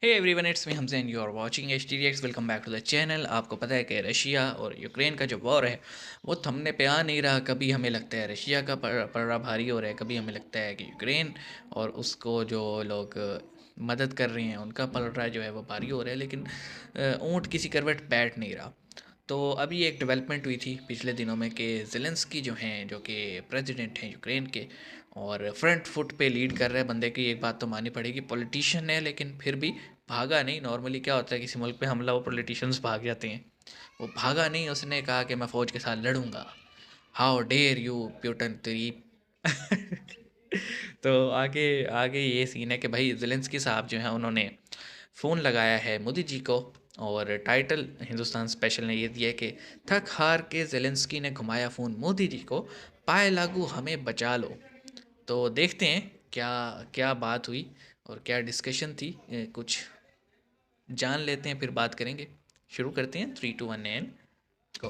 Hey everyone, it's me Hamza and you are watching HTDX। Welcome back to the channel. आपको पता है कि Russia और यूक्रेन का जो वॉर है वो थमने पे आ नहीं रहा। कभी हमें लगता है रशिया का पलड़ा भारी हो रहा है, कभी हमें लगता है कि यूक्रेन और उसको जो लोग मदद कर रहे हैं उनका पलड़ा जो है वो भारी हो रहा है। लेकिन ऊँट किसी करवट बैठ नहीं रहा। तो अभी एक डेवलपमेंट हुई थी पिछले दिनों में कि ज़ेलेंस्की जो हैं, जो कि प्रेसिडेंट हैं यूक्रेन के, और फ्रंट फुट पे लीड कर रहे हैं बंदे की। एक बात तो माननी पड़ेगी, पॉलिटिशियन है लेकिन फिर भी भागा नहीं। नॉर्मली क्या होता है, किसी मुल्क पे हमला, वो पॉलिटिशियंस भाग जाते हैं। वो भागा नहीं, उसने कहा कि मैं फ़ौज के साथ लड़ूंगा। हाउ डेयर यू प्यूटन तेरी। तो आगे आगे ये सीन है कि भाई ज़ेलेंस्की साहब जो हैं उन्होंने फ़ोन लगाया है मोदी जी को। और टाइटल हिंदुस्तान स्पेशल ने ये दिया है कि थक हार के ज़ेलेंस्की ने घुमाया फ़ोन मोदी जी को, पाए लागू हमें बचा लो। तो देखते हैं क्या क्या बात हुई और क्या डिस्कशन थी। कुछ जान लेते हैं, फिर बात करेंगे। शुरू करते हैं, 3 2 1 एंड गो।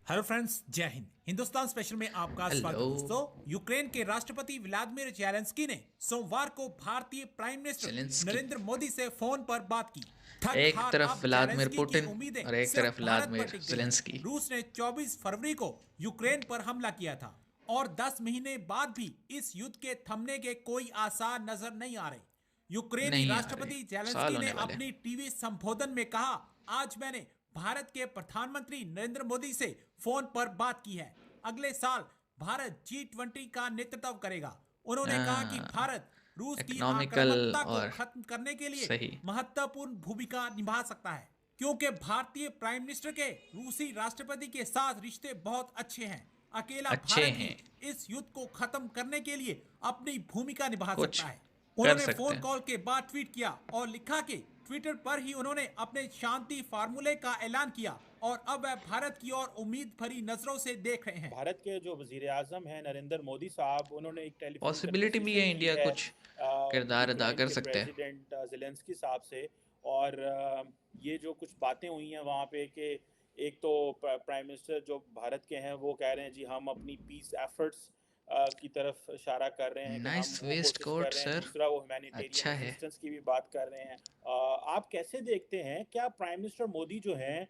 हेलो फ्रेंड्स, जय हिंद। हिंदुस्तान स्पेशल में आपका स्वागत हेलो। है। दोस्तों, यूक्रेन के राष्ट्रपति व्लादिमीर जेलेंस्की ने सोमवार को भारतीय prime minister Zelensky. Narendra Modi से फोन पर बात की। थक एक हार तरफ अब व्लादिमीर जेलेंस्की की पुतिन उम्मीदें और एक सिर्फ तरफ भारत पर व्लादिमीर टिक गई हैं। ज़ेलेंस्की। रूस ने 24 फरवरी को यूक्रेन पर हमला किया था और 10 महीने बाद भी इस युद्ध के थमने के कोई आसार नजर नहीं आ रहे। यूक्रेनी नहीं आ रहे, राष्ट्रपति साल जेलेंस्की ने होने वाले। अपनी टीवी संबोधन में कहा, आज मैंने भारत के प्रधानमंत्री नरेंद्र मोदी से फोन पर बात की है। अगले साल भारत G20 का नेतृत्व करेगा। उन्होंने कहा कि भारत रूस की इकोनॉमिकल आक्रामकता को और खत्म करने के लिए सही। महत्वपूर्ण भूमिका निभा सकता है, क्योंकि भारतीय प्राइम मिनिस्टर के रूसी राष्ट्रपति के साथ रिश्ते बहुत अच्छे हैं। अकेला अच्छे भारत ही हैं। इस युद्ध को खत्म करने के लिए अपनी भूमिका निभा कुछ सकता है। कर उन्होंने सकते फोन हैं। कॉल के बाद ट्वीट किया और लिखा कि ट्विटर पर ही उन्होंने अपने शांति फार्मूले का ऐलान किया और अब वह भारत की ओर उम्मीद भरी नजरों से देख रहे हैं। भारत के जो वज़ीर आज़म हैं नरेंद्र मोदी साहब, उन्होंने एक टेलीफोन पॉसिबिलिटी भी कन्वर्सेशन है की इंडिया है कुछ किरदार अदा यूक्रेन कर के सकता है। प्रेसिडेंट ज़ेलेंस्की साहब से। और ये जो कुछ बातें हुई हैं वहाँ पे कि एक तो प्राइम मिनिस्टर जो भारत के हैं वो कह रहे हैं जी हम अपनी पीस एफर्ट्स की तरफ इशारा कर रहे हैं कि हम नाइस वो वेस्ट कोशिश कर कोट रहे हैं। सर। दूसरा वो ह्यूमैनिटेरियन अच्छा है। असिस्टेंस की भी बात कर रहे हैं। आप कैसे देखते हैं, क्या प्राइम मिनिस्टर मोदी जो हैं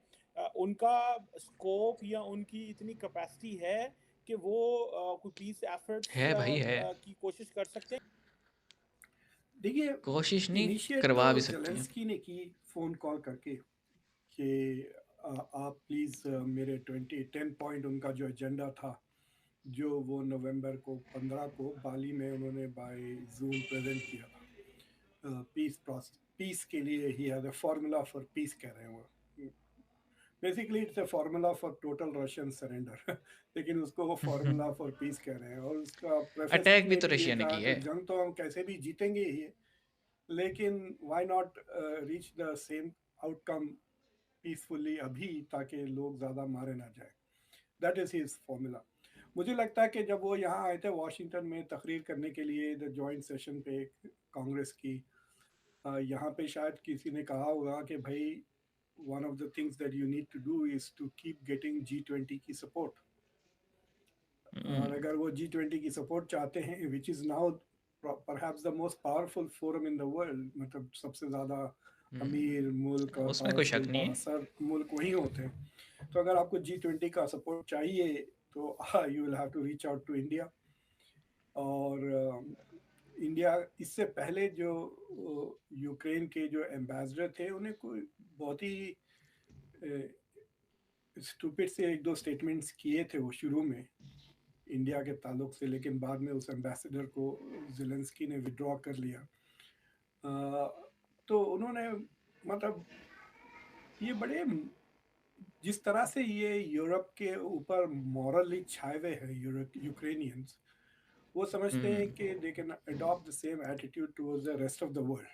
उनका स्कोप या उनकी इतनी कैपेसिटी है कि वो कोई पीस एफर्ट्स है भाई है। की कोशिश कर सकते हैं? देखिए, कोशिश नहीं, इनिशिएट तो करवा भी सकते हैं। ज़ेलेंस्की ने की फ़ोन कॉल करके कि आप प्लीज़ मेरे 10 पॉइंट उनका जो एजेंडा था, जो वो नवंबर को 15 को बाली में उन्होंने बाय ज़ूम प्रेज़ेंट किया था। पीस के लिए he has a formula for piece कह रहे हैं वो। Basically it's a formula for total Russian surrender. लेकिन उसको वो फ़ॉर्मूला फॉर पीस कह रहे हैं और उसका प्रेफ़ेस अटैक भी उसमें तो भी ये रशिया ने कहा की कि है। जंग तो हम कैसे भी जीतेंगे ही, लेकिन why not reach the same outcome peacefully अभी, ताकि लोग ज़्यादा मारे ना जाए। That is his formula. मुझे लगता है कि जब वो यहाँ आए थे वॉशिंगटन में तकरीर करने के लिए द जॉइंट सेशन पे कांग्रेस की, यहाँ पे शायद किसी ने कहा होगा कि भाई one of the things that you need to do is to keep getting G20 की सपोर्ट। और हम्म। अगर वो G20 की सपोर्ट चाहते हैं, which is now perhaps the most powerful forum in the world, मतलब सबसे ज़्यादा अमीर मुल्क और उसमें कोई शक पावरफुल नहीं है। बासर मुल्क वहीं होते हैं। तो अगर आपको G20 का सपोर्ट चाहिए तो you will have to reach out to India. और इंडिया इससे पहले जो यूक्रेन के जो एम्बेसडर थे, उन्हें कोई बहुत ही स्टूपिड से एक दो स्टेटमेंट्स किए थे वो शुरू में इंडिया के ताल्लुक से, लेकिन बाद में उस एम्बेसडर को ज़ेलेंस्की ने विड्रॉ कर लिया। तो उन्होंने, मतलब ये बड़े, जिस तरह से ये यूरोप के ऊपर मॉरली छाए हुए हैं यूक्रेनियंस, वो समझते हैं कि they can adopt the same attitude towards the rest of the world.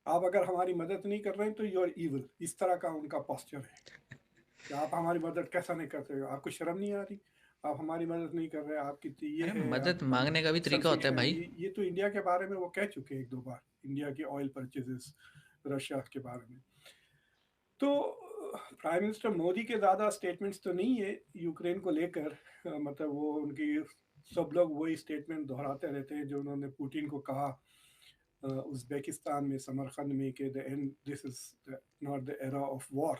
आप अगर हमारी मदद नहीं कर रहे हैं तो यू आर इविल, इस तरह का उनका पोस्चर है कि आप हमारी मदद कैसा नहीं करते हो, आपको शर्म नहीं आ रही, आप हमारी मदद नहीं कर रहे, आप कितनी ये अरे है, मदद आप मांगने का भी तरीका सेल्फिश होता है हैं। भाई। ये तो इंडिया के बारे में वो कह चुके हैं एक दो बार, इंडिया की ऑयल परचेजेस रशिया के बारे में। तो प्राइम मिनिस्टर मोदी के ज़्यादा स्टेटमेंट्स तो नहीं है यूक्रेन को लेकर। मतलब वो उनकी सब लोग वही स्टेटमेंट दोहराते रहते हैं जो उन्होंने पुतिन को कहा उज़्बेकिस्तान में समरकंद में कि the end this is not the era of war,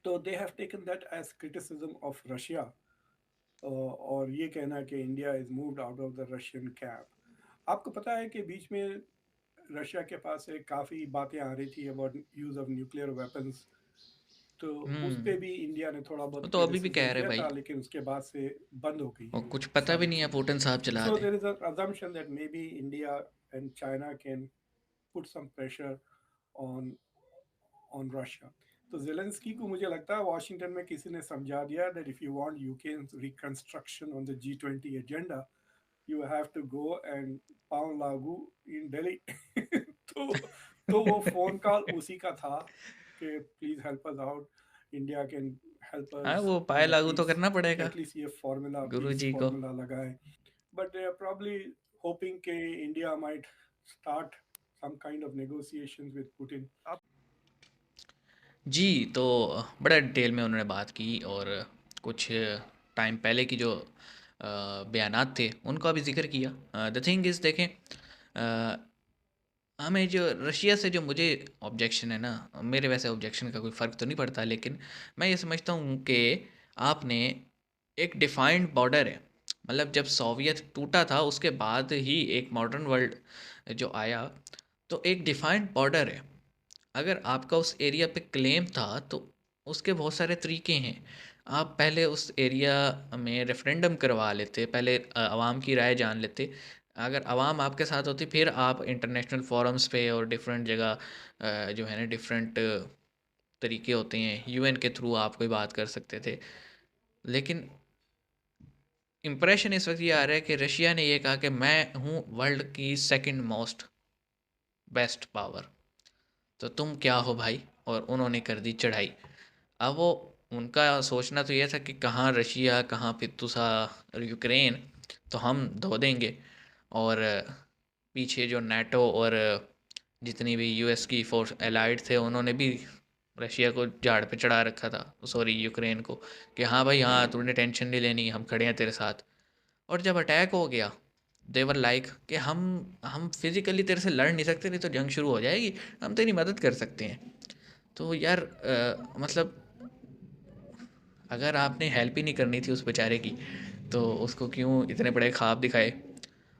तो they have taken that as criticism of Russia, और ये कहना कि India is moved out of the Russian camp. आपको पता है कि बीच में रशिया के पास से काफ़ी बातें आ रही थी about use of nuclear weapons, तो उस पे हम्म। भी इंडिया ने थोड़ा वो बहुत तो अभी भी क्रिटिसिज्म कह रहे किया भाई, था, लेकिन उसके बाद से बंद हो गई और हैं कुछ ये पता भी सारी नहीं है चीज़ें। पुतिन साहब चला सो रहे। There is a assumption that maybe India and China can put some pressure on Russia. तो ज़ेलेंस्की को मुझे लगता है वाशिंगटन में किसी ने समझा दिया that if you want UK's reconstruction on the G20 agenda, you have to go and पाव लागू in Delhi. तो वो फोन कॉल उसी का था कि please help us out, India can help हाँ, अस वो ऑन पाए द लागू तो पीस, करना पड़ेगा एटलीस्ट ये फार्मूला गुरु पीस जी को। फार्मूला लगाए। But they are probably hoping के India might start some kind of negotiations with Putin. जी, तो बड़ा डिटेल में उन्होंने बात की, और कुछ टाइम पहले की जो बयानात थे उनका भी जिक्र किया। द थिंग इज़ देखें, अ, हमें जो रशिया से जो मुझे ऑब्जेक्शन है ना, मेरे वैसे ऑब्जेक्शन का कोई फ़र्क तो नहीं पड़ता, लेकिन मैं ये समझता हूँ कि आपने एक डिफाइंड बॉर्डर है, मतलब जब सोवियत टूटा था उसके बाद ही एक मॉडर्न वर्ल्ड जो आया, तो एक डिफाइंड बॉर्डर है। अगर आपका उस एरिया पे क्लेम था तो उसके बहुत सारे तरीके हैं। आप पहले उस एरिया में रेफरेंडम करवा लेते, पहले आवाम की राय जान लेते। अगर आवाम आपके साथ होती फिर आप इंटरनेशनल फोरम्स पे और डिफरेंट जगह जो है ना, डिफरेंट तरीके होते हैं, यूएन के थ्रू आप कोई बात कर सकते थे। लेकिन इम्प्रेशन इस वक्त ये आ रहा है कि रशिया ने ये कहा कि मैं हूँ वर्ल्ड की सेकंड मोस्ट बेस्ट पावर, तो तुम क्या हो भाई, और उन्होंने कर दी चढ़ाई। अब वो उनका सोचना तो ये था कि कहाँ रशिया, कहाँ फितूसा और यूक्रेन, तो हम धो देंगे। और पीछे जो नाटो और जितनी भी यूएस की फोर्स एलाइड थे उन्होंने भी रशिया को झाड़ पे चढ़ा रखा था, सॉरी यूक्रेन को, कि हाँ भाई हाँ, तूने टेंशन नहीं लेनी, हम खड़े हैं तेरे साथ। और जब अटैक हो गया, देवर लाइक कि हम फिज़िकली तेरे से लड़ नहीं सकते, नहीं तो जंग शुरू हो जाएगी, हम तेरी मदद कर सकते हैं। तो यार मतलब अगर आपने हेल्प ही नहीं करनी थी उस बेचारे की, तो उसको क्यों इतने बड़े ख्वाब दिखाए।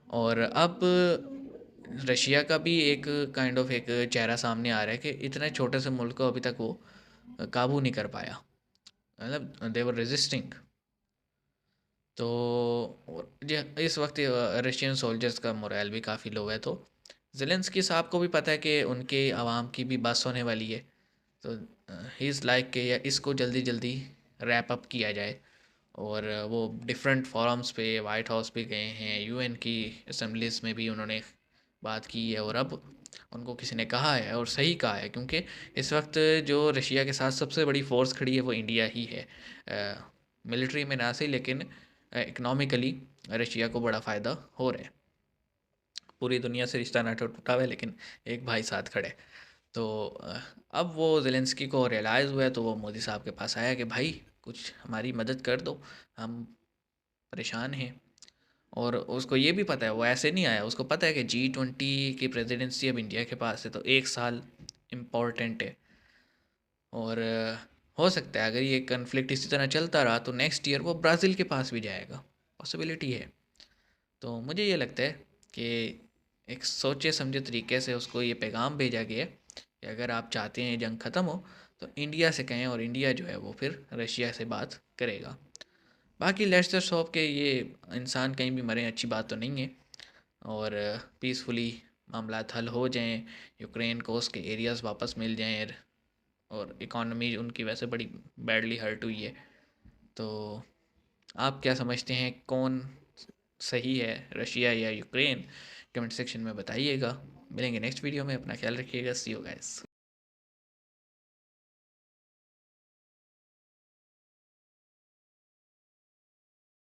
और अब रशिया का भी एक काइंड ऑफ एक चेहरा सामने आ रहा है कि इतने छोटे से मुल्क को अभी तक वो काबू नहीं कर पाया, मतलब दे वर रेजिस्टिंग। तो इस वक्त रशियन सोल्जर्स का मोरल भी काफ़ी लो है, तो ज़ेलेंस्की साहब को भी पता है कि उनके आवाम की भी बस होने वाली है, तो ही इज़ लाइक कि या इसको जल्दी जल्दी रैप अप किया जाए। और वो डिफरेंट फोरम्स पे वाइट हाउस पे गए हैं, यूएन की असम्बलीज में भी उन्होंने बात की है, और अब उनको किसी ने कहा है और सही कहा है, क्योंकि इस वक्त जो रशिया के साथ सबसे बड़ी फोर्स खड़ी है वो इंडिया ही है। मिलिट्री में ना सही, लेकिन इकनॉमिकली रशिया को बड़ा फ़ायदा हो रहा है। पूरी दुनिया से रिश्ता नाटो टूटा हुआ है, लेकिन एक भाई साथ खड़े। तो अब वो ज़ेलेंस्की को रियलाइज़ हुआ है, तो वो मोदी साहब के पास आया कि भाई कुछ हमारी मदद कर दो, हम परेशान हैं। और उसको ये भी पता है, वो ऐसे नहीं आया, उसको पता है कि G20 की प्रेसिडेंसी अब इंडिया के पास है, तो एक साल इम्पॉर्टेंट है। और हो सकता है अगर ये कन्फ्लिक्ट इसी तरह चलता रहा तो नेक्स्ट ईयर वो ब्राज़ील के पास भी जाएगा, पॉसिबिलिटी है। तो मुझे ये लगता है कि एक सोचे समझे तरीके से उसको ये पैगाम भेजा गया कि अगर आप चाहते हैं जंग ख़त्म हो तो इंडिया से कहें, और इंडिया जो है वो फिर रशिया से बात करेगा। बाकी लेट्स जस्ट होप कि ये इंसान कहीं भी मरे, अच्छी बात तो नहीं है, और पीसफुली मामला हल हो जाएं, यूक्रेन को उसके एरियाज़ वापस मिल जाएं, और इकॉनमी उनकी वैसे बड़ी बैडली हर्ट हुई है। तो आप क्या समझते हैं, कौन सही है, रशिया या यूक्रेन? कमेंट सेक्शन में बताइएगा। मिलेंगे नेक्स्ट वीडियो में, अपना ख्याल रखिएगा, सी यू गाइस।